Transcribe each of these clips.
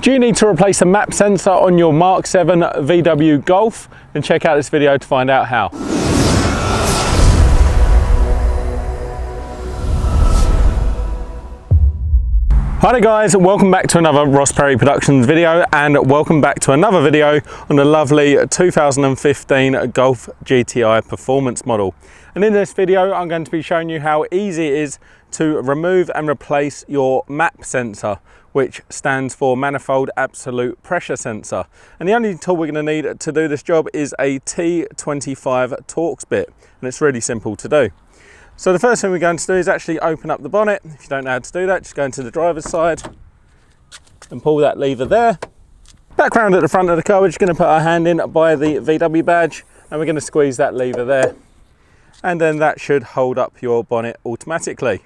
Do you need to replace a map sensor on your MK7 VW Golf? Then check out this video to find out how. Hi there guys, welcome back to another Ross Perry Productions video, and welcome back to another video on the lovely 2015 Golf GTI performance model. And in this video I'm going to be showing you how easy it is to remove and replace your MAP sensor, which stands for Manifold Absolute Pressure sensor. And the only tool we're going to need to do this job is a T25 Torx bit, and it's really simple to do. So the first thing we're going to do is actually open up the bonnet. If you don't know how to do that, just go into the driver's side and pull that lever there. Back round at the front of the car, we're just going to put our hand in by the VW badge and we're going to squeeze that lever there. And then that should hold up your bonnet automatically.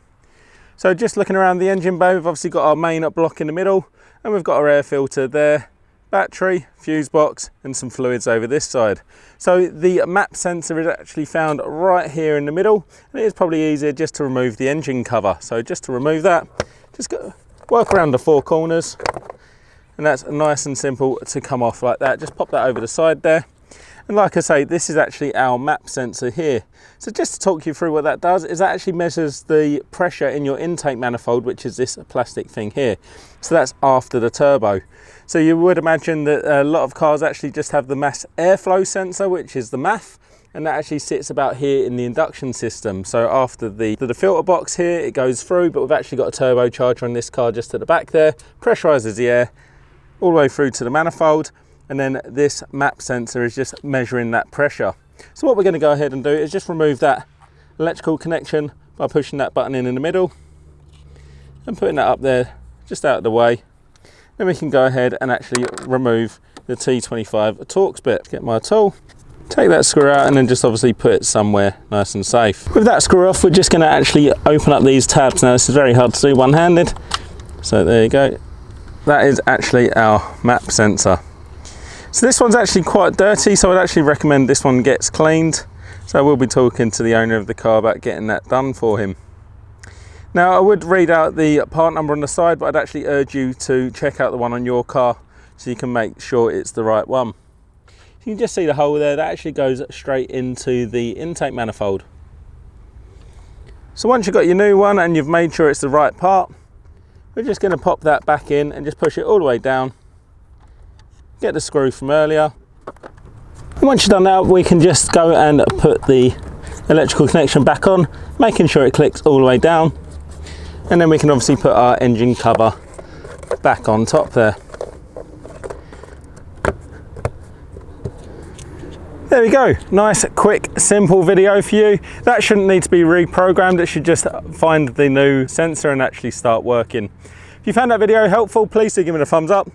So just looking around the engine bay, we've obviously got our main block in the middle and we've got our air filter there, battery, fuse box and some fluids over this side. So the MAP sensor is actually found right here in the middle, and it is probably easier just to remove the engine cover. So just to remove that, just work around the four corners, and that's nice and simple to come off like that. Just pop that over the side there. And like I say, this is actually our MAP sensor here. So just to talk you through what that does is that actually measures the pressure in your intake manifold, which is this plastic thing here. So that's after the turbo. So you would imagine that a lot of cars actually just have the mass airflow sensor, which is the MAF, and that actually sits about here in the induction system. So after the filter box here, it goes through, but we've actually got a turbocharger on this car just at the back there, pressurizes the air all the way through to the manifold. And then this MAP sensor is just measuring that pressure. So what we're going to go ahead and do is just remove that electrical connection by pushing that button in the middle and putting that up there just out of the way. Then we can go ahead and actually remove the T25 Torx bit. Get my tool, take that screw out and then just obviously put it somewhere nice and safe. With that screw off, we're just going to actually open up these tabs. Now this is very hard to do one-handed. So there you go. That is actually our MAP sensor. So this one's actually quite dirty, so I'd actually recommend this one gets cleaned. So I will be talking to the owner of the car about getting that done for him. Now I would read out the part number on the side, but I'd actually urge you to check out the one on your car so you can make sure it's the right one. You can just see the hole there, that actually goes straight into the intake manifold. So once you've got your new one and you've made sure it's the right part, we're just going to pop that back in and just push it all the way down. Get the screw from earlier. And once you've done that, we can just go and put the electrical connection back on, making sure it clicks all the way down. And then we can obviously put our engine cover back on top there. There we go, nice, quick, simple video for you. That shouldn't need to be reprogrammed, it should just find the new sensor and actually start working. If you found that video helpful, please do give me a thumbs up.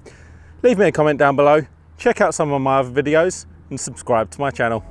Leave me a comment down below, check out some of my other videos and subscribe to my channel.